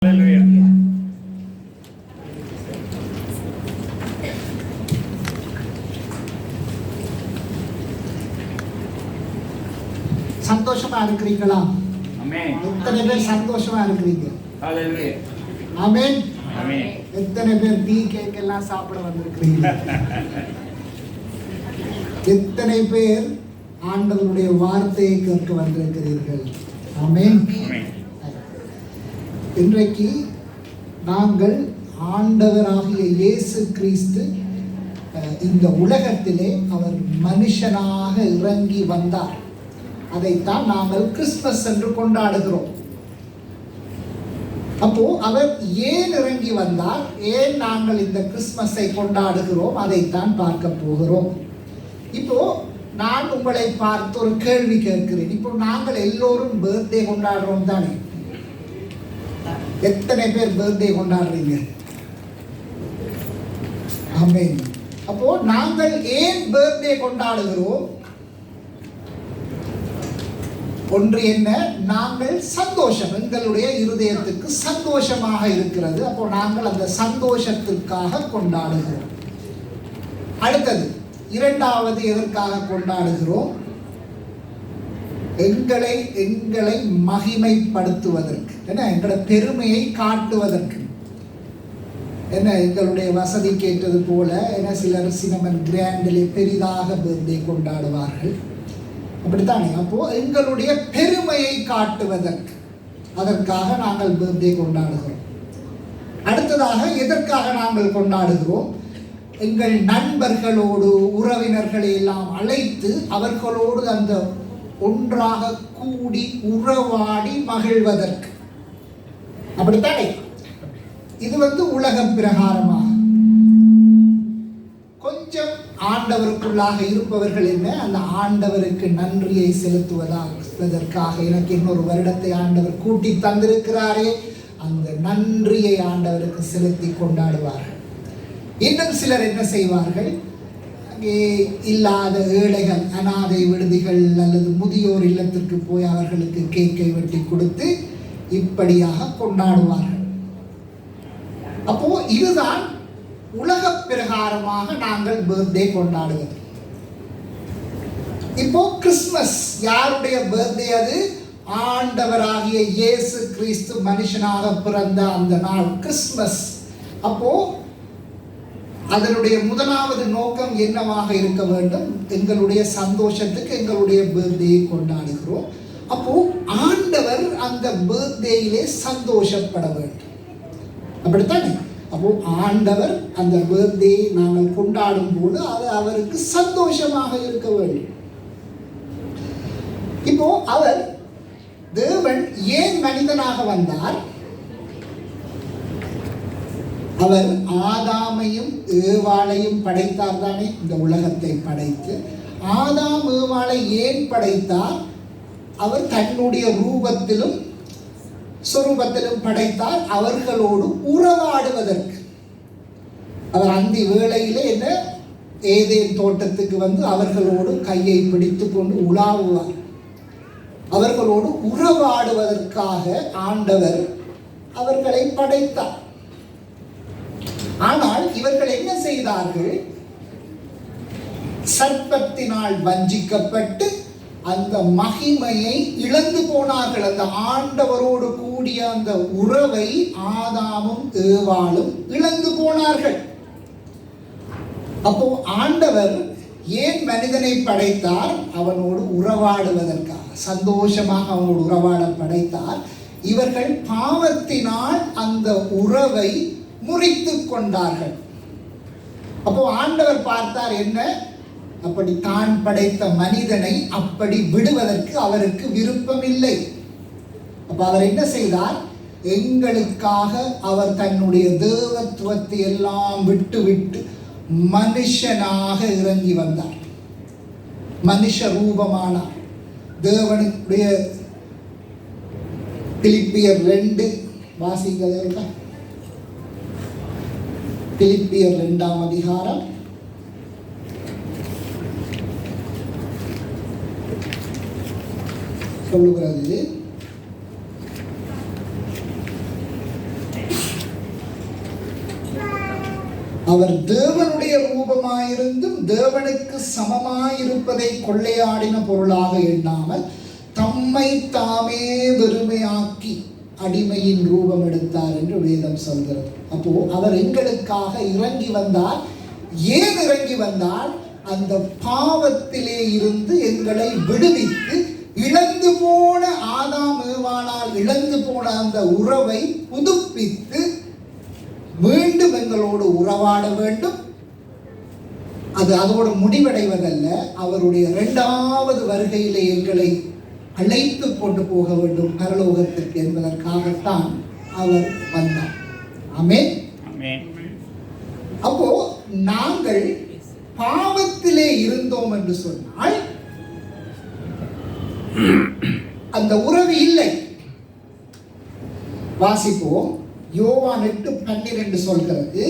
சந்தோஷமா இருக்கிறீங்களா? எத்தனை பேர் சந்தோஷமா இருக்கிறீங்க? ஆமென். எத்தனை பேர் டீ கேக் எல்லாம் சாப்பிட வந்திருக்கிறீங்க? எத்தனை பேர் ஆண்டவருடைய வார்த்தையை கேட்க வந்திருக்கிறீர்கள்? ஆமென். இன்றைக்கு நாங்கள் ஆண்டவராகிய இயேசு கிறிஸ்து இந்த உலகத்திலே அவர் மனுஷனாக இறங்கி வந்தார். அதைத்தான் நாங்கள் கிறிஸ்துமஸ் என்று கொண்டாடுகிறோம். அப்போ அவர் ஏன் இறங்கி வந்தார், ஏன் நாங்கள் இந்த கிறிஸ்துமஸை கொண்டாடுகிறோம், அதைத்தான் பார்க்க போகிறோம். இப்போ நான் உங்களை பார்த்து ஒரு கேள்வி கேட்கிறேன். இப்போ நாங்கள் எல்லோரும் பர்த்டே கொண்டாடுறோம் தானே? எத்தனை பேர் பர்த்டே கொண்டாடுறீங்க? ஆமென். அப்போ நாங்கள் ஏன் பர்த்டே கொண்டாடுகிறோம்? ஒன்று என்ன, நாங்கள் சந்தோஷம், எங்களுடைய இருதயத்துக்கு சந்தோஷமாக இருக்கிறது. அப்போ நாங்கள் அந்த சந்தோஷத்திற்காக கொண்டாடுகிறோம். அடுத்தது இரண்டாவது எதற்காக கொண்டாடுகிறோம்? எங்களை மகிமைப்படுத்துவதற்கு, என்ன, எங்களோட பெருமையை காட்டுவதற்கு. என்ன, எங்களுடைய வசதிக்கு ஏற்றது போல என்ன சிலர் சினமன் கிராண்டிலே பெரிதாக பர்த்டே கொண்டாடுவார்கள், அப்படித்தானே? அப்போ எங்களுடைய பெருமையை காட்டுவதற்கு, அதற்காக நாங்கள் பர்த்டே கொண்டாடுகிறோம். அடுத்ததாக எதற்காக நாங்கள் கொண்டாடுகிறோம்? எங்கள் நண்பர்களோடு உறவினர்களை எல்லாம் அழைத்து அவர்களோடு அந்த ஒன்றாக கூடி உறவாடி மகிழ்வதற்கு, அப்படித்தானே? இது உலக பிரகாரமாக. கொஞ்சம் ஆண்டவருக்குள்ளாக இருப்பவர்கள் என்ன, அந்த ஆண்டவருக்கு நன்றியை செலுத்துவதற்காக எனக்கு இன்னொரு வருடத்தை ஆண்டவர் கூட்டி தந்திருக்கிறாரே, அந்த நன்றியை ஆண்டவருக்கு செலுத்தி கொண்டாடுவார்கள். இன்னும் சிலர் என்ன செய்வார்கள், அங்கே இல்லாத ஏழைகள், அனாதை விடுதிகள் அல்லது முதியோர் இல்லத்திற்கு போய் அவர்களுக்கு கேக்கை வெட்டி கொடுத்து இப்படியாக கொண்டாடுவார்கள். அப்போ இதுதான் உலக பிரகாரமாக நாங்கள் பர்த்டே கொண்டாடுவது. இப்போ கிறிஸ்துமஸ் யாருடைய பர்த்டே? அது ஆண்டவராகிய இயேசு கிறிஸ்து மனுஷனாக பிறந்த அந்த நாள் கிறிஸ்துமஸ். அப்போ அதனுடைய முதலாவது நோக்கம் என்னவாக இருக்க வேண்டும்? எங்களுடைய சந்தோஷத்துக்கு எங்களுடைய பர்த்டேயை கொண்டாடுகிறோம். அப்போ ஆண்டவர் அந்த பர்த்டேயிலே சந்தோஷப்பட வேண்டும், அப்படித்தானே? அப்போ ஆண்டவர் அந்த பர்த்டேயை நாங்கள் கொண்டாடும் போது அது அவருக்கு சந்தோஷமாக இருக்க வேண்டும். இப்போ அவர் தேவன் ஏன் மனிதனாக வந்தார்? அவர் ஆதாமையும் ஏவாளையும் படைத்தார் தானே? இந்த உலகத்தை படைத்து ஆதாம் ஏவாளை ஏன் படைத்தார்? அவர் தன்னுடைய ரூபத்திலும் சொரூபத்திலும் படைத்தார், அவர்களோடு உறவாடுவதற்கு. அவர் அந்தி வேளையிலே என்ன, ஏதேன் தோட்டத்துக்கு வந்து அவர்களோடு கையை பிடித்து கொண்டு உலாவுவார். அவர்களோடு உறவாடுவதற்காக ஆண்டவர் அவர்களை படைத்தார். ஆனால் இவர்கள் என்ன செய்தார்கள்? சர்ப்பத்தினால் வஞ்சிக்கப்பட்டு அந்த மகிமையை இழந்து போனார்கள். அந்த ஆண்டவரோடு கூடிய அந்த உறவை ஆதாமும் ஏவாளும் இழந்து போனார்கள். அப்போ ஆண்டவர் ஏன் மனிதனை படைத்தார்? அவனோடு உறவாடுவதற்காக, சந்தோஷமாக அவனோடு உறவாட படைத்தார். இவர்கள் பாவத்தினால் அந்த உறவை முறித்து கொண்டார்கள். அப்போ ஆண்டவர் பார்த்தார், என்ன, அப்படி தான் படைத்த மனிதனை அப்படி விடுவதற்கு அவருக்கு விருப்பம் இல்லை. அப்ப அவர் என்ன செய்தார்? எங்களுக்காக அவர் தன்னுடைய தேவத்துவத்தை எல்லாம் விட்டு விட்டு மனுஷனாக இறங்கி வந்தார், மனுஷ ரூபமானார். தேவனுடைய பிலிப்பியர் 2 வாசிக்கிறதா? பிலிப்பியர் 2ஆம் அதிகாரம் சொல்லுகிறது, அவர் தேவனுடைய ரூபமாயிருந்தும் தேவனுக்கு சமமாயிருப்பதை கொள்ளையாடின பொருளாக எண்ணாமல் தம்மை தாமே வெறுமையாக்கி அடிமையின் ரூபம் எடுத்தார் என்று வேதம் சொல்கிறது. அப்போ அவர் எங்களுக்காக இறங்கி வந்தார். ஏன் இறங்கி வந்தால் அந்த பாவத்திலே இருந்து எங்களை விடுவித்து இழந்து போன ஆதாம் ஏவாளால் இழந்து போன அந்த உறவை புதுப்பித்து மீண்டும் எங்களோடு உறவாட வேண்டும். அது அதோடு முடிவடைவதல்ல, அவருடைய இரண்டாவது வருகையிலே எங்களை அழைத்து கொண்டு போக வேண்டும் பரலோகத்திற்கு என்பதற்காகத்தான் அவர் வந்தார். ஆமென். அப்போ நாங்கள் பாவத்திலே இருந்தோம் என்று சொன்னால் அந்த உறவு இல்லை. வாசிப்போம். யோவான் 8:12 சொல்கிறது,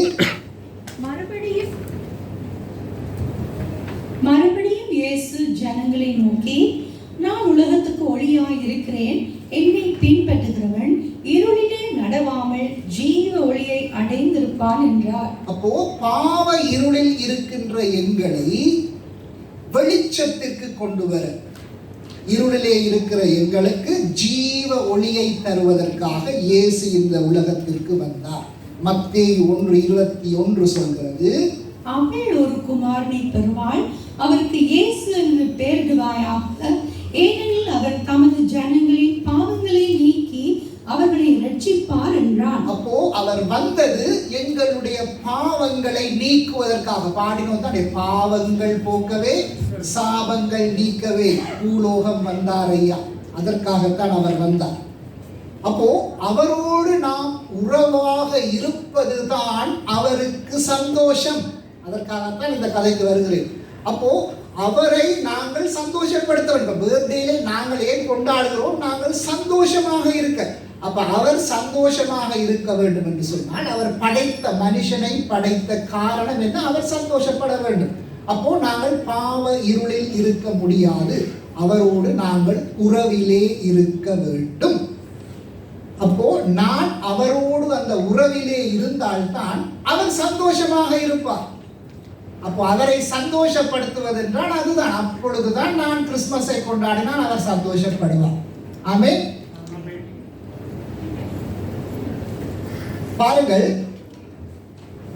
மறுபடியும் இயேசு ஜனங்களை நோக்கி, நான் உலகத்துக்கு ஒளியாய் இருக்கிறேன். என்னை பின்பற்றுகிறவன் இருளிலே நடவாமல் ஜீவ ஒளியை அடைந்திருப்பான் என்றார். அப்போ பாவ இருளில் இருக்கின்ற எங்களை வெளிச்சத்திற்கு கொண்டு வர, இருளிலே இருக்கிற எங்களுக்கு ஜீவ ஒளியை தருவதற்காக இயேசு இந்த உலகத்திற்கு வந்தார். மத்தேயு 1:21 சொல்கிறது, அவள் ஒரு குமாரனை பெறுவாள், அவருக்கு இயேசு என்று பெயரிடுவாயாக, ஏனெனில் அவர் தமது ஜனங்களின் பாவங்களை நீக்கி அவர்களை ரட்சிப்பார் என்றார். அப்போ அவர் வந்தது எங்களுடைய பாவங்களை நீக்குவதற்காக. பாடினோம் தானே, பாவங்கள் போக்கவே சாபங்கள் நீக்கவே பூலோகம் வந்தார் ஐயா. அதற்காகத்தான் அவர் வந்தார். அப்போ அவரோடு நாம் உறவாக இருப்பதுதான் அவருக்கு சந்தோஷம். அதற்காகத்தான் இந்த கதைக்கு வருகிறேன். அப்போ அவரை நாங்கள் சந்தோஷப்படுத்த வேண்டும். பர்த்டேல நாங்கள் ஏன் கொண்டாடுகிறோம்? நாங்கள் சந்தோஷமாக இருக்க. அப்ப அவர் சந்தோஷமாக இருக்க வேண்டும் என்று சொன்னால், அவர் படைத்த மனுஷனை படைத்த காரணம் என்ன? அவர் சந்தோஷப்பட வேண்டும். அப்போ நாங்கள் பாவ இருளில் இருக்க முடியாது, அவரோடு நாங்கள் உறவிலே இருக்க வேண்டும். அப்போ நான் அவரோடு அந்த உறவிலே இருந்தால்தான் அவர் சந்தோஷமாக இருப்பார். அப்போ அவரை சந்தோஷப்படுத்துவதென்றால் அதுதான். அப்பொழுதுதான் நான் கிறிஸ்துமஸை கொண்டாடினால் அவர் சந்தோஷப்படுவார். ஆமென். பாருங்கள்,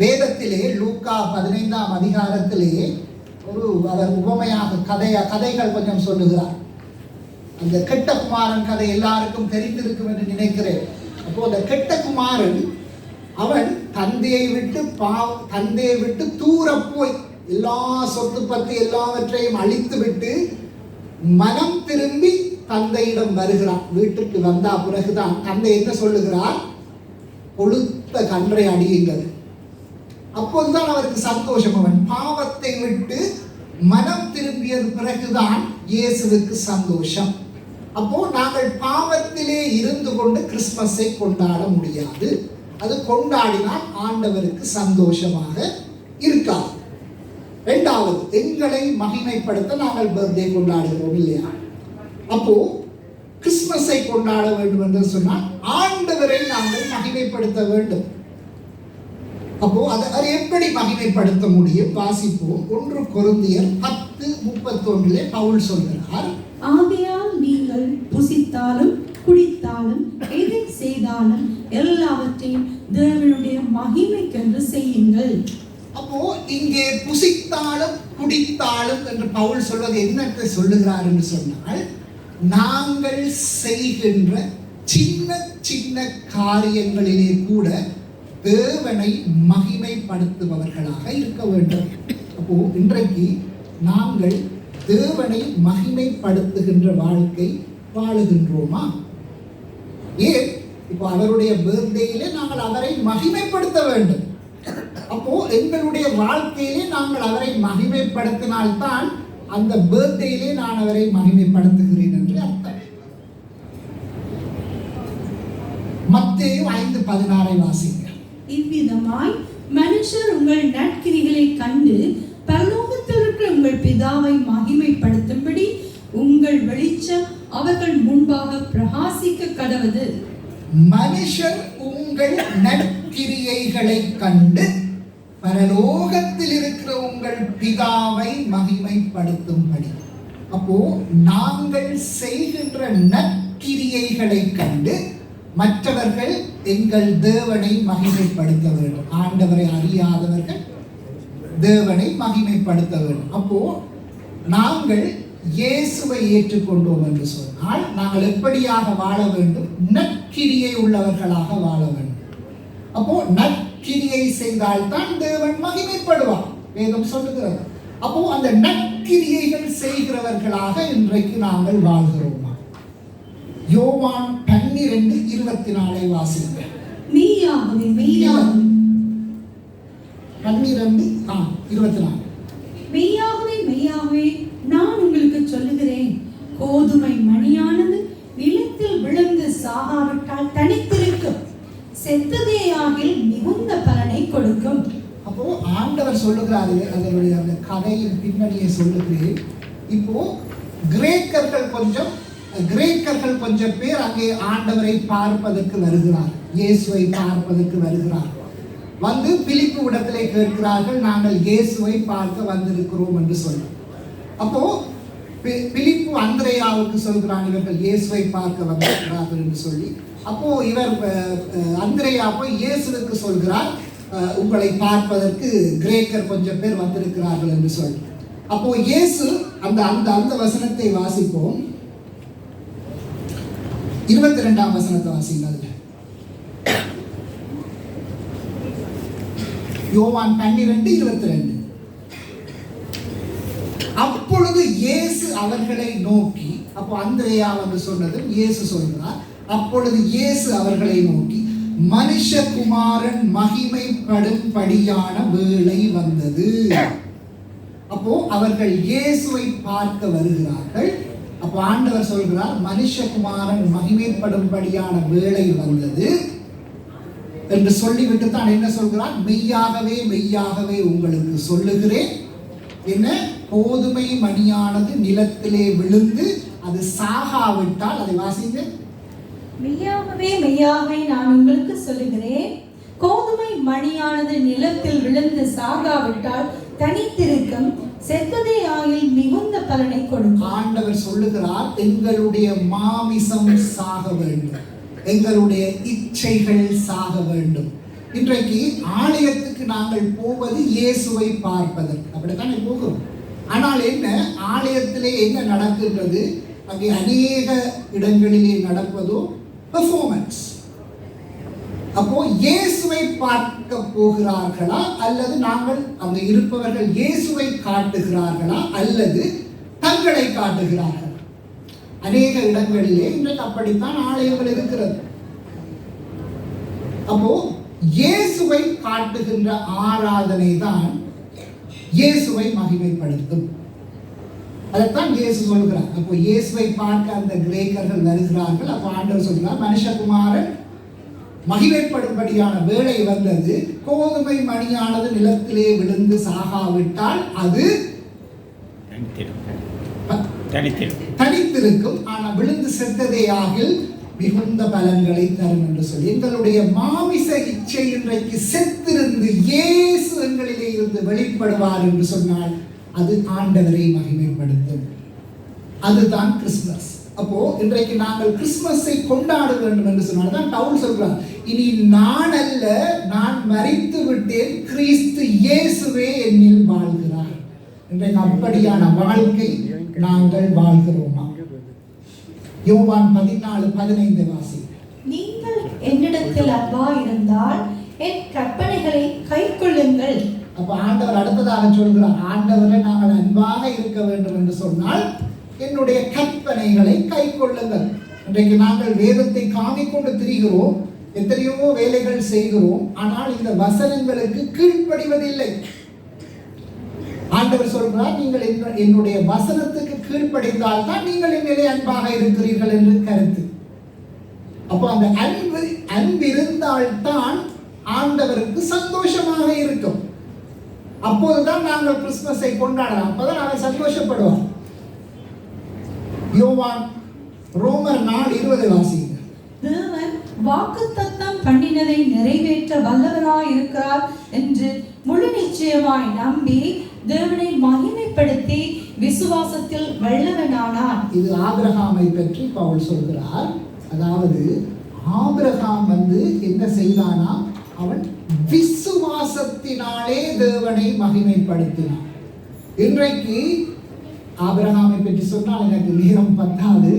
வேதத்திலே லூக்கா 15ஆம் அதிகாரத்திலே அவர் உவமையாக கதைகள் கொஞ்சம் சொல்லுகிறார். அந்த கெட்ட குமாரன் கதை எல்லாருக்கும் தெரிந்திருக்கும் என்று நினைக்கிறேன். அப்போ அந்த கெட்ட குமாரன் அவன் தந்தையை விட்டு தூர போய் எல்லா சொத்து பத்தி எல்லாவற்றையும் அழித்து விட்டு மனம் திரும்பி தந்தையிடம் வருகிறான். வீட்டுக்கு வந்தா பிறகுதான் தந்தை என்ன சொல்லுகிறார்? கொழுத்த கன்றை அடியுங்கள். அப்போதுதான் அவருக்கு சந்தோஷம். அவன் பாவத்தை விட்டு மனம் திரும்பியது பிறகுதான் இயேசுவுக்கு சந்தோஷம். அப்போ நாங்கள் பாவத்திலே இருந்து கொண்டு கிறிஸ்துமஸை கொண்டாட முடியாது. அது கொண்டாடினால் ஆண்டவருக்கு சந்தோஷமாக இருக்காது. இரண்டாவது, எங்களை மகிமைப்படுத்த நாங்கள் பர்த்டே கொண்டாடுகிறோம் இல்லையா? அப்போ கிறிஸ்துமஸை கொண்டாட வேண்டும் என்று சொன்னால் ஆண்டவரை நாங்கள் மகிமைப்படுத்த வேண்டும். அப்போ அதை எப்படி மகிமைப்படுத்த முடியும்? வாசிப்போம். 1 கொரிந்தியர் 10:31 பவுல் சொல்கிறார், ஆகையால் நீங்கள் புசித்தாலும் குடித்தாலும் எதை செய்தாலும் எல்லாவற்றையும் தேவனுடைய மகிமைக்கென்று செய்யுங்கள். அப்போ இங்கே புசித்தாலும் குடித்தாலும் என்று பவுல் சொல்வது என்னத்தை சொல்லுகிறார் என்று சொன்னால், நாங்கள் செய்கின்ற சின்ன சின்ன காரியங்களிலே கூட தேவனை மகிமைப்படுத்துபவர்களாக இருக்க வேண்டும். அப்போ இன்றைக்கு நாங்கள் தேவனை மகிமைப்படுத்துகின்ற வாழ்க்கை வாழுகின்றோமா? ஏன் இப்போ அவருடைய பர்த்டேயிலே நாங்கள் அவரை மகிமைப்படுத்த வேண்டும். அப்போ எங்களுடைய வாழ்க்கையிலே நாங்கள் அவரை மகிமைப்படுத்தினால்தான் அந்த பர்த்டேயிலே நான் அவரை மகிமைப்படுத்துகிறேன் என்று அர்த்தம். மத்தேயு 5:16 வாசிங்க. இவ்விதமாய் மனுஷர் உங்கள் நற்கிரிகளை கண்டு பரலோகத்தில் இருக்கிற உங்கள் பிதாவை மகிமைப்படுத்தும்படி உங்கள் வெளிச்சம் அவர்கள் முன்பாக பிரகாசிக்க கடவது. மனுஷர் உங்கள் நற்கிரியைகளை கண்டு பரலோகத்தில் இருக்கிற உங்கள் பிதாவை மகிமைப்படுத்தும்படி. அப்போ நாங்கள் செய்கின்ற நற்கிரியைகளை கண்டு மற்றவர்கள் எங்கள் தேவனை மகிமைப்படுத்த வேண்டும். ஆண்டவரை அறியாதவர்கள் தேவனை மகிமைப்படுத்த வேண்டும். அப்போ நாங்கள் இயேசுவை ஏற்றுக்கொண்டோம் என்று சொன்னால் நாங்கள் எப்படியாக வாழ வேண்டும்? நற்கிரியை உள்ளவர்களாக வாழ வேண்டும். அப்போ நற்கிரியை செய்தால்தான் தேவன் மகிமைப்படுவார், வேதம் சொல்லுகிறது. அப்போ அந்த நற்கிரியைகள் செய்கிறவர்களாக இன்றைக்கு நாங்கள் வாழ்கிறோமா? யோவான் 12:24 வாசிங்க. மெய்யாகவே மெய்யாகவே 12:24 மெய்யாகவே மெய்யாகவே நான் உங்களுக்கு சொல்லுகிறேன், கோதுமை மணியானது நிலத்தில் விழுந்து சாகாவிட்டால் தனித்திருக்கும், செத்ததேயாகில் மிகுந்த பலனை கொடுக்கும். அப்போ ஆண்டவர் சொல்லுகிறாரு, அதனுடைய அந்த கதையின் பின்னணியை சொல்லுகிறேன். இப்போ கிரேக்கர்கள் கொஞ்சம் பேர் அங்கே ஆண்டவரை பார்ப்பதற்கு வருகிறார், இயேசுவை பார்ப்பதற்கு வருகிறார். வந்து பிலிப்பு இடத்திலே கேட்கிறார்கள், நாங்கள் இயேசுவை பார்க்க வந்திருக்கிறோம் என்று சொல்லி. அப்போ பிலிப்பு அந்திரேயாவுக்கு சொல்கிறான், இவர்கள் இயேசுவை பார்க்க வந்திருக்கிறார்கள் என்று சொல்லி. அப்போ இவர் அந்திரேயா போய் இயேசுவுக்கு சொல்கிறார், உங்களை பார்ப்பதற்கு கிரேக்கர் கொஞ்சம் பேர் வந்திருக்கிறார்கள் என்று சொல்லி. அப்போ இயேசு அந்த அந்த அந்த வசனத்தை வாசிப்போம். 22ஆம் வசனத்தை வாசிங்க. யோவான் 12:22. அப்பொழுது இயேசு அவர்களை நோக்கி, அப்போ அந்திரேயா வந்து சொன்னது இயேசு சொல்கிறார், அப்பொழுது இயேசு அவர்களை நோக்கி, மனுஷகுமாரன் மகிமைப்படும்படியான வேளை வந்தது. அப்போ அவர்கள் இயேசுவை பார்க்க வருகிறார்கள். அப்போ ஆண்டவர் சொல்கிறார், மனுஷகுமாரன் மகிமைப்படும்படியான வேளை வந்தது என்று சொல்லிவிட்டு தான் என்ன சொல்கிறார்? மெய்யாகவே மெய்யாகவே உங்களுக்கு சொல்லுகிறேன், என்ன, கோதுமை மணியானது நிலத்திலே விழுந்து அது சாகாவிட்டால், அதை வாசிங்க. மெய்யாகவே மெய்யாகவே நான் உங்களுக்கு சொல்லுகிறேன், கோதுமை மணியானது நிலத்தில் விழுந்து சாகாவிட்டால் தனித்திருக்கும், செத்ததே ஆகில் மிகுந்த பலனை கொடுக்கும். ஆண்டவர் சொல்லுகிறார், எங்களுடைய மாமிசம் சாக வேண்டும், எங்களுடைய இச்சைகள் சாக வேண்டும். இன்றைக்கு ஆலயத்துக்கு நாங்கள் போவது இயேசுவை பார்ப்பதற்கு, அப்படித்தானே போகிறோம். ஆனால் என்ன, ஆலயத்திலே என்ன நடக்கின்றது? அங்கே அநேக இடங்களிலே நடப்பதோ பெர்ஃபார்மன்ஸ். அப்போ இயேசுவை பார்க்க போகிறார்களா, அல்லது நாங்கள் அங்கே இருப்பவர்கள் இயேசுவை காட்டுகிறார்களா, அல்லது தங்களை காட்டுகிறார்கள்? அநேக இடங்களிலே இன்றைக்கு அப்படித்தான் ஆலயங்கள் இருக்கிறது. அப்போ இயேசுவை காட்டுகின்ற ஆராதனை தான் இயேசுவை மகிமைப்படுத்தும். அதைத்தான் இயேசு சொல்கிறார். அப்போ இயேசுவை பார்க்க அந்த கிரேக்கர்கள் வருகிறார்கள். அப்போ ஆண்டவர் சொல்கிறார், மனுஷகுமாரன் மகிமைப்படும்படியான வேளை வந்தது, கோதுமை மணியானது நிலத்திலே விழுந்து சாகாவிட்டால் அது தனித்திருக்கும், ஆனால் விழுந்து செத்ததே ஆகில் மிகுந்த பலன்களை தரும் என்று சொல்லி, எங்களுடைய மாமிச இச்சை இன்றைக்கு செத்திருந்து இயேசு எங்களிலே இருந்து வெளிப்படுவார் என்று சொன்னால் அது ஆண்டவரை மகிமைப்படுத்தும். அதுதான் கிறிஸ்துமஸ். அப்போ இன்றைக்கு நாங்கள் கிறிஸ்துமஸை கொண்டாட வேண்டும் என்று சொன்னால் தான் பவுல் சொல்றார், இனி நான் அல்ல, நான் மரித்து விட்டேன், கிறிஸ்து இயேசுவே என்னில் வாழ்கிறார். இன்றைக்கு அப்படியான வாழ்க்கை நாங்கள் வாழ்கிறோமா? யோவான் 14:15 வாசி. நீங்கள் என்னிடத்தில் அன்பா இருந்தால் என் கற்பனைகளை கைக்கொள்ளுங்கள். அப்ப ஆண்டவர் அடுத்ததாக சொல்கிறார், ஆண்டவரை நாங்கள் அன்பாக இருக்க வேண்டும் என்று சொன்னால் என்னுடைய கற்பனைகளை கைக்கொள்ளுங்கள். இன்றைக்கு நாங்கள் வேதத்தை காமிக்கொண்டு திரிகிறோம், எத்தனையோ வேலைகள் செய்கிறோம், ஆனால் இந்த வசனங்களுக்கு கீழ்ப்படிவதில்லை. ஆண்டவர் சொல்கிறார், நீங்கள் என்னுடைய வசனத்துக்கு கீழ்ப்படிந்தால் தான் நீங்கள் என்னிலே அன்பாக இருக்கிறீர்கள் என்று கருத்து. அப்போ அந்த அன்பு இருந்தால்தான் ஆண்டவருக்கு சந்தோஷமாக இருக்கும். அப்போதுதான் நாங்கள் கிறிஸ்துமஸை கொண்டாடலாம், அப்போதான் நாங்கள் சந்தோஷப்படுவோம். ரோமர் 4:20 வாசிங்க. தேவன் வாக்குத்தத்தம் பண்ணினதை நிறைவேற்ற வல்லவராய் இருக்கிறார் என்று முழு நிச்சயமாய் நம்பி தேவனை மகிமைப்படுத்தி விசுவாசத்தில் வல்லவனானான். இது ஆபிரகாமை பற்றி பவுல் சொல்கிறார். அதாவது ஆபிரகாம் என்ன செய்தானா, அவன் விசுவாசத்தினாலே தேவனை மகிமைப்படுத்தினான். இன்றைக்கு ஆபிரகாமை பற்றி சொன்னால் எனக்கு நேரம் பத்தாது.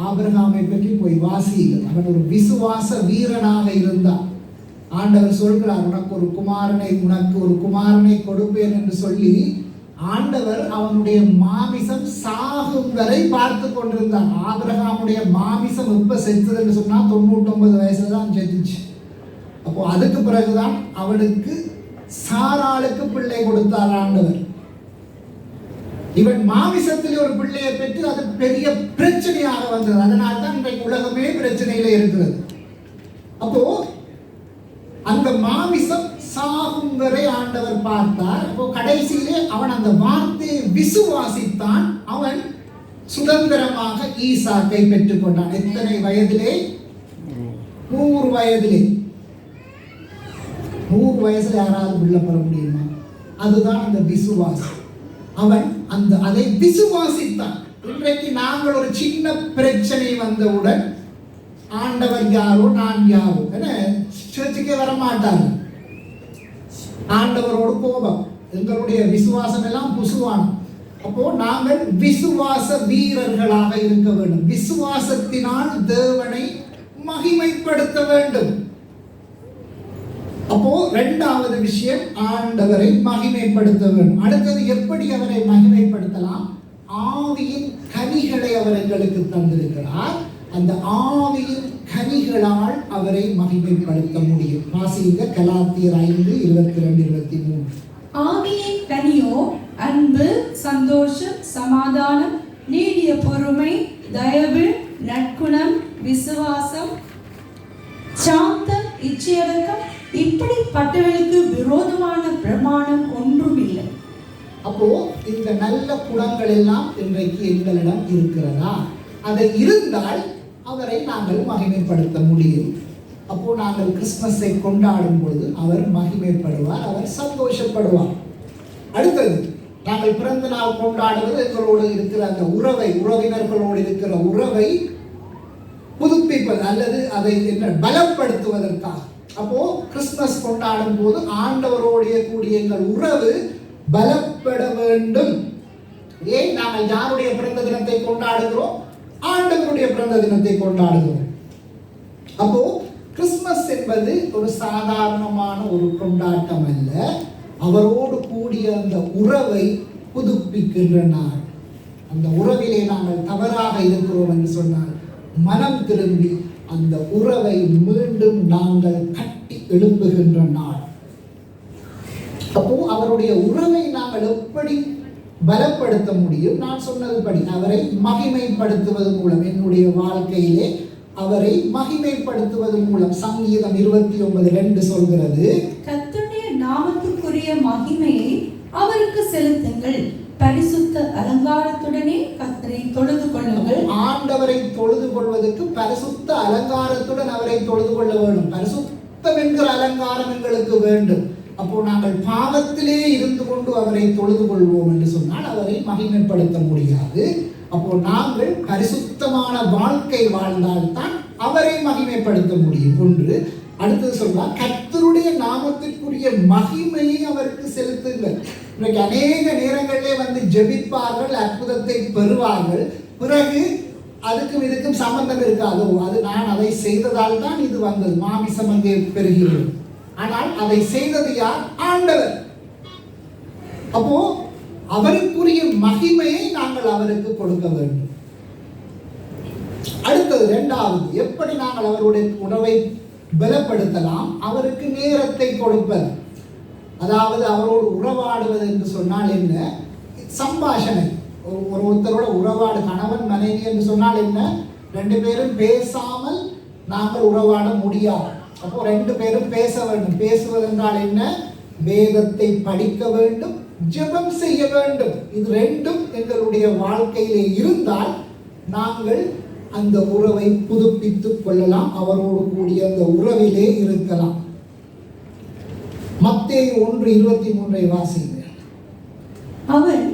ஆபிரகாமை பற்றி போய் வாசியுங்கள். அவன் ஒரு விசுவாச வீரனாக இருந்தான். ஆண்டவர் சொல்கிறார், உனக்கு ஒரு குமாரனை கொடுப்பேன் என்று சொல்லி ஆண்டவர் அவனுடைய மாமிசம் சாகும் வரை பார்த்து கொண்டிருந்தான். ஆபிரகாமுடைய மாமிசம் எப்ப செத்துது என்று சொன்னா 99 வயசுல தான் செத்துச்சு. அப்போ அதுக்கு பிறகுதான் அவனுக்கு சாராளுக்கு பிள்ளை கொடுத்தார் ஆண்டவர். இவன் மாமிசத்தில் ஒரு பிள்ளையை பெற்று அது பெரிய பிரச்சனையாக வந்தது. அதனால் தான் இன்றைக்கு உலகமே பிரச்சனையில இருக்கிறது. அப்போ அந்த மாமிசம் சாகும் வரை ஆண்டவர் பார்த்தார். அப்போ கடைசியிலே அவன் அந்த வார்த்தையை விசுவாசித்தான். அவன் சுதந்திரமாக ஈசாக்கை பெற்றுக் கொண்டான். எத்தனை வயதிலே? 100 வயதிலே. 100 வயசுல யாராவது பிள்ளை பெற முடியுமா? அதுதான் அந்த விசுவாசம். அவன் அதை விசுவாசித்தான். இன்றைக்கு நாங்கள் ஒரு சின்ன பிரச்சனை வந்தவுடன் ஆண்டவர் யாரோ நான் யாரோ சர்ச்சுக்கே வர மாட்டாங்க. ஆண்டவரோடு கோபம். எங்களுடைய விசுவாசம் எல்லாம் புசுவானம். அப்போ நாங்கள் விசுவாச வீரர்களாக இருக்க வேண்டும். விசுவாசத்தினால் தேவனை மகிமைப்படுத்த வேண்டும். அப்போ இரண்டாவது விஷயம், ஆண்டவரை மகிமைப்படுத்த வேண்டும். அடுத்தது எப்படி அவரை மகிமைப்படுத்தலாம்? ஆவியின் கனிகளை அவர் எங்களுக்கு தந்திருக்கிறார். அந்த ஆவியின் கனிகளால் அவரை மகிமைப்படுத்த முடியும். வாசிங்க கலாத்தியர் 5:22-23. ஆவியின் கனியோ அன்பு, சந்தோஷம், சமாதானம், நீடிய பொறுமை, தயவு, நற்குணம், விசுவாசம், சாந்தம், இச்சையடக்கம், இப்படிப்பட்டவர்களுக்கு விரோதமான பிரமாணம் ஒன்றும் இல்லை. அப்போ இந்த நல்ல குணங்கள் எல்லாம் இன்றைக்கு எங்களிடம் இருக்கிறதா? அதை இருந்தால் அவரை நாங்கள் மகிமைப்படுத்த முடியும். அப்போ நாங்கள் கிறிஸ்துமஸை கொண்டாடும் பொழுது அவர் மகிமைப்படுவார், அவர் சந்தோஷப்படுவார். அடுத்தது, நாங்கள் பிறந்த நாள் கொண்டாடுவது எங்களோடு இருக்கிற அந்த உறவினர்களோடு இருக்கிற உறவை புதுப்பிப்பது அல்லது அதை பலப்படுத்துவதற்காக. அப்போ கிறிஸ்துமஸ் கொண்டாடும் போது ஆண்டவரோடைய கூடிய எங்கள் உறவு பலப்பட வேண்டும். ஏன் நாங்கள் யாருடைய பிறந்த தினத்தை கொண்டாடுகிறோம்? ஆண்டவருடைய பிறந்த தினத்தை கொண்டாடுகிறோம். அப்போ கிறிஸ்துமஸ் என்பது ஒரு சாதாரணமான ஒரு கொண்டாட்டம் அல்ல. அவரோடு கூடிய அந்த உறவை புதுப்பிக்கின்ற நாள். அந்த உறவிலே நாங்கள் தவறாக இருக்கிறோம் என்று சொன்னால் மனம் திரும்பி அந்த உறவை மீண்டும் நாங்கள் கட்டி எழுப்புகின்ற நாள். அப்போ அவருடைய உறவை நாங்கள் எப்படி பலப்படுத்த முடியும்? நான் சொன்னதுபடி அவரை மகிமைப்படுத்துவது மூலம், என்னுடைய வாழ்க்கையிலே அவரை மகிமைப்படுத்துவது மூலம். சங்கீதம் 29:2 சொல்கிறது, கர்த்தருடைய நாமத்துக்குரிய மகிமையை அவருக்கு செலுத்துங்கள், பரிசுத்த அலங்காரத்துடனே கர்த்தரை தொழுது கொள்ளுங்கள். ஆண்டவரை தொழுது கொள்வதற்கு பரிசுத்த அலங்காரத்துடன் அவரை தொழுது கொள்ள வேண்டும். பரிசுத்தம் என்கிற அலங்காரம் எங்களுக்கு வேண்டும். அப்போ நாங்கள் பாவத்திலே இருந்து கொண்டு அவரை தொழுது கொள்வோம் என்று சொன்னால் அவரை மகிமைப்படுத்த முடியாது. அப்போ நாங்கள் பரிசுத்தமான வாழ்க்கை வாழ்ந்தால்தான் அவரை மகிமைப்படுத்த முடியும். ஒன்று. அடுத்தது சொல்றார், கர்த்தருடைய நாமத்திற்குரிய மகிமையை அவருக்கு செலுத்துங்கள். இன்னைக்கு அநேக நேரங்களிலே ஜெபிப்பார்கள், அற்புதத்தை பெறுவார்கள். பிறகு அதுக்கும் இதுக்கும் சம்பந்தம் இருக்காதோ, அது நான் அதை செய்ததால் தான் இது வந்தது, மாமிசம் அங்கே பெறுகிறது. ஆனால் அதை செய்தது யார்? ஆண்டவர். அப்போ அவருக்குரிய மகிமையை நாங்கள் அவருக்கு கொடுக்க வேண்டும். அடுத்தது இரண்டாவது, எப்படி நாங்கள் அவருடைய உறவை பலப்படுத்தலாம்? அவருக்கு நேரத்தை கொடுப்பது. அதாவது அவரோடு உறவாடுவது என்று சொன்னால் என்ன? சம்பாஷணை. ஒருத்தரோட உறவாடு, கணவன் மனைவி என்று சொன்னால் என்ன? 2 பேரும் பேசாமல் நாங்கள் உறவாட முடியாது. அப்போ 2 பேரும் பேச வேண்டும். பேசுவது என்றால் என்ன? வேதத்தை படிக்க வேண்டும், ஜெபம் செய்ய வேண்டும். இது 2ம் எங்களுடைய வாழ்க்கையிலே இருந்தால் நாங்கள் அந்த உறவை புதுப்பித்துக் கொள்ளலாம். அவரோடு கூடிய அந்த உறவிலே இருக்கலாம். மத்தேயு 1:23 வாசிங்க. அவன்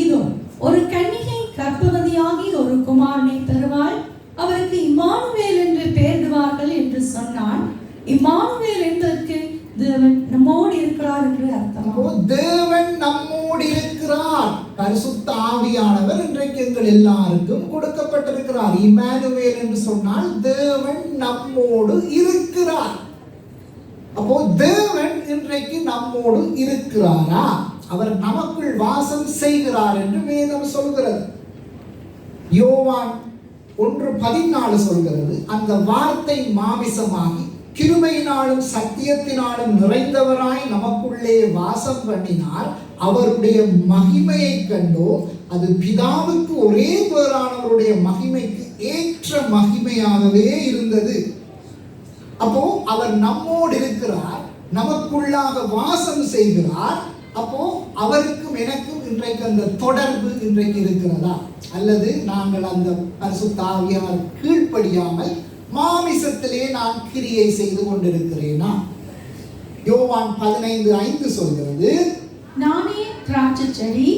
இதோ ஒரு கன்னிகை கர்ப்பவதியாகி ஒரு குமாரனை பெறுவாள், அவருக்கு இம்மானுவேல் என்று பெயரிடுவார்கள் என்று சொன்னான். இம்மானுவேல் என்பதற்கு தேவன் நம்மோடு இருக்கிறார் என்று அர்த்தம். தேவன் நம்மோடு இருக்கிறார். பரிசுத்த ஆவியானவர் இன்றைக்கு எங்கள் எல்லாருக்கும் கொடுக்கப்பட்டிருக்கிறார். இம்மானுவேல் என்று சொன்னால் தேவன் நம்மோடு இருக்கிறார். அப்போ தேவன் இன்றைக்கு நம்மோடு இருக்கிறாரா? அவர் நமக்குள் வாசம் செய்கிறார் என்று வேதம் சொல்கிறது. யோவான் 1:14 சொல்கிறது, அந்த வார்த்தை மாமிசமாகி கிருபையினாலும் சத்தியத்தினாலும் நிறைந்தவராய் நமக்குள்ளே வாசம் பண்ணினார். அவருடைய மகிமையை கண்டோ, அது பிதாவுக்கு ஒரே பேரானவருடைய மகிமைக்கு ஏற்ற மகிமையாகவே இருந்தது. அப்போ அவர் நம்மோடு இருக்கிறார், நமக்குள்ளாக வாசம் செய்கிறார். அப்போ அவருக்கும் எனக்கும் இன்றைக்கு அந்த தொடர்பு இன்றைக்கு இருக்கிறதா? அல்லது நாங்கள் அந்த பரிசுத்த ஆவியார் கீழ்ப்படியாமல் மாமிசத்திலே நான் கிரியை செய்து கொண்டிருக்கிறேனா? யோவான் 15:5 சொல்கிறது, நானே திராட்சை செடி,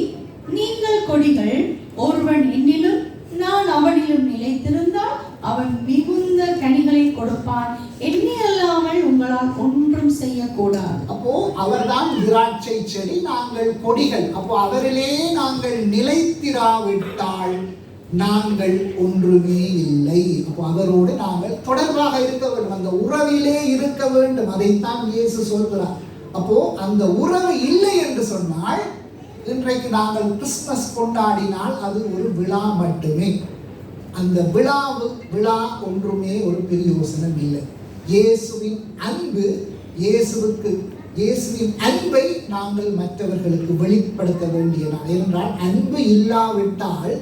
நீங்கள் கொடிகள். ஒருவன் என்னிலும் நான் அவனிலும் நிலைத்திருந்தால் அவன் மிகுந்த கனிகளை கொடுப்பான். என்னை அல்லாமல் உங்களால் ஒன்றும் செய்யக்கூடாது. அப்போ அவர்தான் திராட்சை செடி, நாங்கள் கொடிகள். அப்போ அவரிலே நாங்கள் நிலைத்திராவிட்டால் நாங்கள் ஒன்றுமே இல்லை. அப்போ அவரோடு நாங்கள் தொடர்பாக இருக்க வேண்டும், அந்த உறவிலே இருக்க வேண்டும். அதைத்தான் இயேசு சொல்கிறார். அப்போ அந்த உறவு இல்லை என்று சொன்னால், இன்றைக்கு நாங்கள் கிறிஸ்துமஸ் கொண்டாடினால் அது ஒரு விழா மட்டுமே. அந்த விழா ஒன்றுமே ஒரு பிரயோசனம் இல்லை. இயேசுவின் அன்பு, இயேசுவின் அன்பை நாங்கள் மற்றவர்களுக்கு வெளிப்படுத்த வேண்டிய நாள். ஏனென்றால் அன்பு இல்லாவிட்டால்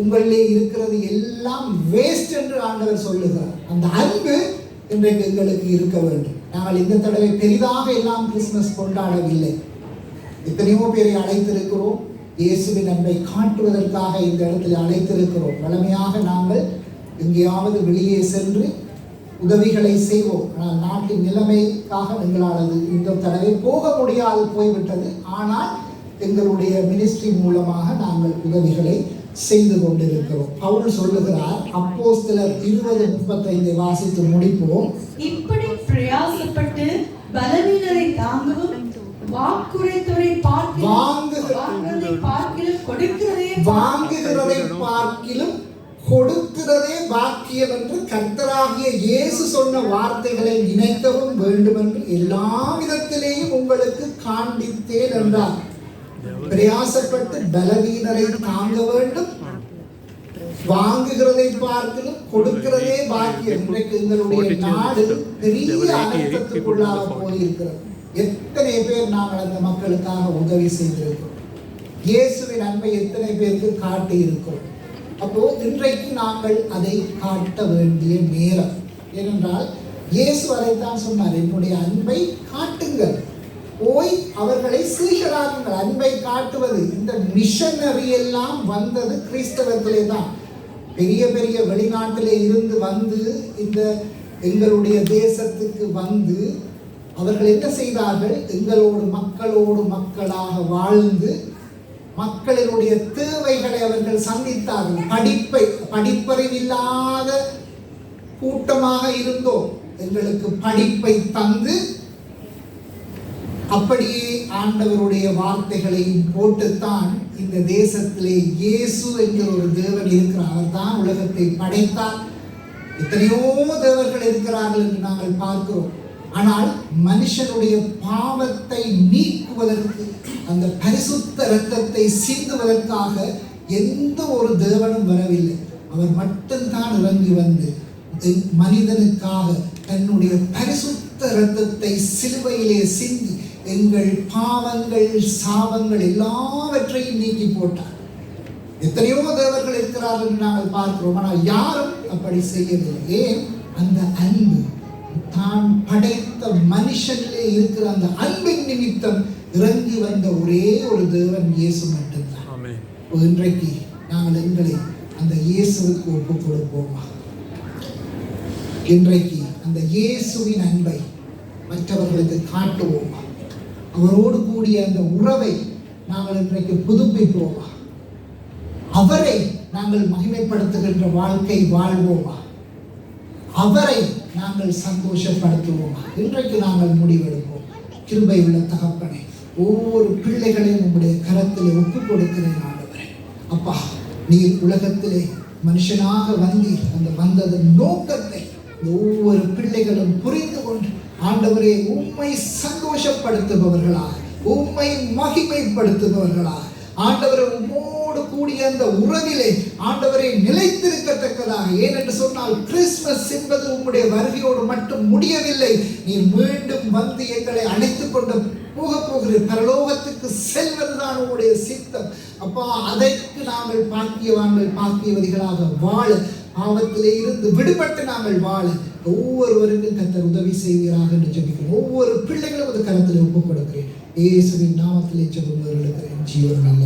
உங்களிலே இருக்கிறது எல்லாம் வேஸ்ட் என்று ஆண்டவர் சொல்லுகிறார். அந்த அன்பு இன்றைக்கு எங்களுக்கு இருக்க வேண்டும். நாங்கள் இந்த தடவை பெரிதாக எல்லாம் கிறிஸ்துமஸ் கொண்டாடவில்லை. எத்தனையோ பேரை அழைத்திருக்கிறோம். இயேசுவின் அன்பை காட்டுவதற்காக இந்த இடத்தில் அழைத்திருக்கிறோம். வழமையாக நாங்கள் எங்கேயாவது வெளியே சென்று உதவிகளை செய்வோம். ஆனால் நாட்டின் நிலைமைக்காக எங்களால் அது இந்த தடவை போக முடியாது போய்விட்டது. ஆனால் எங்களுடைய மினிஸ்ட்ரி மூலமாக நாங்கள் உதவிகளை செய்து கொண்டிருக்கிறோம். பவுல் சொல்லுகிறார், அப்போஸ்தலர் 20:35 வாசித்து முடிப்போம். இப்படி பிரயாசப்பட்டு பலவீனரை தாங்கவும் வாங்குகிறதை பார்க்கிலும் கொடுக்கிறதே பாக்கியம் என்று கர்த்தராகிய இயேசு சொன்ன வார்த்தைகளை நினைக்கவும் வேண்டும் என்று எல்லா விதத்திலேயும் உங்களுக்கு காண்பித்தேன் என்றார். பிரயாசப்பட்டு பலவீனரை தாங்க வேண்டும், வாங்குகிறதை பார்க்கிலும் கொடுக்கிறதே பாக்கியம். இன்றைக்கு எங்களுடைய நாடு பெரிய அனர்த்தத்துக்குள்ளாக போயிருக்கிறது. எத்தனை பேர் நாங்கள் அந்த மக்களுக்காக உதவி செய்திருக்கிறோம். இயேசுவின் அன்பை எத்தனை பேருக்கு காட்டி இருக்கிறோம். அப்போ இன்றைக்கு நாங்கள் அதை காட்ட வேண்டிய நேரம். ஏனென்றால் இயேசு அதைத்தான் சொன்னார், என்னுடைய அன்பை காட்டுங்கள், போய் அவர்களை சீஷராகுங்கள். அன்பை காட்டுவது, இந்த மிஷனரி எல்லாம் வந்தது கிறிஸ்தவத்திலே தான். பெரிய பெரிய வெளிநாட்டிலே இருந்து வந்து இந்த எங்களுடைய தேசத்துக்கு வந்து அவர்கள் என்ன செய்தார்கள்? எங்களோடு மக்களோடு மக்களாக வாழ்ந்து மக்களினுடைய தேவைகளை அவர்கள் சந்தித்தார்கள். படிப்பறிவில்லாத கூட்டமாக இருந்தோம். எங்களுக்கு படிப்பை தந்து அப்படியே ஆண்டவருடைய வார்த்தைகளையும் போட்டுத்தான் இந்த தேசத்திலே இயேசு என்கிற ஒரு தேவன் இருக்கிறார். அவர் தான் உலகத்தை படைத்தார். எத்தனையோ தேவர்கள் இருக்கிறார்கள் என்று நாங்கள் பார்க்கிறோம். ஆனால் மனுஷனுடைய பாவத்தை நீக்குவதற்கு, அந்த பரிசுத்த இரத்தத்தை சிந்துவதற்காக எந்த ஒரு தேவனும் வரவில்லை. அவர் மட்டும்தான் இறங்கி வந்து மனிதனுக்காக தன்னுடைய பரிசுத்த இரத்தத்தை சிலுவையிலே சிந்தி எங்கள் பாவங்கள் சாபங்கள் எல்லாவற்றையும் நீக்கி போட்டார். எத்தனையோ தேவர்கள் இருக்கிறார்கள் என்று நாங்கள் பார்க்கிறோம். ஆனால் யாரும் அப்படி செய்யவில்லை. ஏன்? அந்த அன்பு, தான் படைத்த மனுஷனிலே இருக்கிற அந்த அன்பின் நிமித்தம் இறங்கி வந்த ஒரே ஒரு தேவன் இயேசு மட்டும்தான். இன்றைக்கு நாங்கள் எங்களை அந்த இயேசுவுக்கு ஒப்புக் கொடுப்போமா? இன்றைக்கு அந்த இயேசுவின் அன்பை மற்றவர்களுக்கு காட்டுவோமா? அவரோடு கூடிய அந்த உறவை நாங்கள் இன்றைக்கு புதுப்பிப்போமா? அவரை நாங்கள் மகிமைப்படுத்துகின்ற வாழ்க்கை வாழ்வோமா? அவரை நாங்கள் சந்தோஷப்படுத்துவோமா? இன்றைக்கு நாங்கள் முடிவெடுப்போம். கிருபை உள்ள தகப்பனே, ஒவ்வொரு பிள்ளைகளையும் உங்களுடைய கரத்திலே ஒப்புக் கொடுக்கிறேன் ஆண்டவரே. அப்பா, நீர் உலகத்திலே மனுஷனாக வந்தீர். அந்த வந்ததன் நோக்கத்தை ஒவ்வொரு பிள்ளைகளும் புரிந்து கொண்டு ஆண்டவரே உம்மை சந்தோஷப்படுத்துபவர்களாக, உம்மை மகிமைப்படுத்துபவர்களாக, ஆண்டவரை உம்மோடு கூடிய அந்த உறவிலே ஆண்டவரை நிலைத்திருக்கத்தக்கதாக. ஏனென்று சொன்னால் கிறிஸ்துமஸ் என்பது உம்முடைய வருகையோடு மட்டும் முடியவில்லை. நீர் மீண்டும் வந்து எங்களை அழைத்துக் கொண்டு போகிற பரலோகத்துக்கு செல்வதுதான் உங்களுடைய சித்தம். அப்பா, அதற்கு நாங்கள் பாக்கியவதிகளாக வாழ, பாவத்திலே இருந்து விடுபட்டு நாங்கள் வாழ ஒவ்வொருவருக்கும் கர்த்தர் உதவி செய்வீராக என்று ஜெபிக்கிறேன். ஒவ்வொரு பிள்ளைகளும் அது கரத்தில் ஒப்புக் கொடுக்கிறேன். இயேசுவின் நாமத்திலே ஜெபம் எடுக்கிறேன். ஜீவன் நல்ல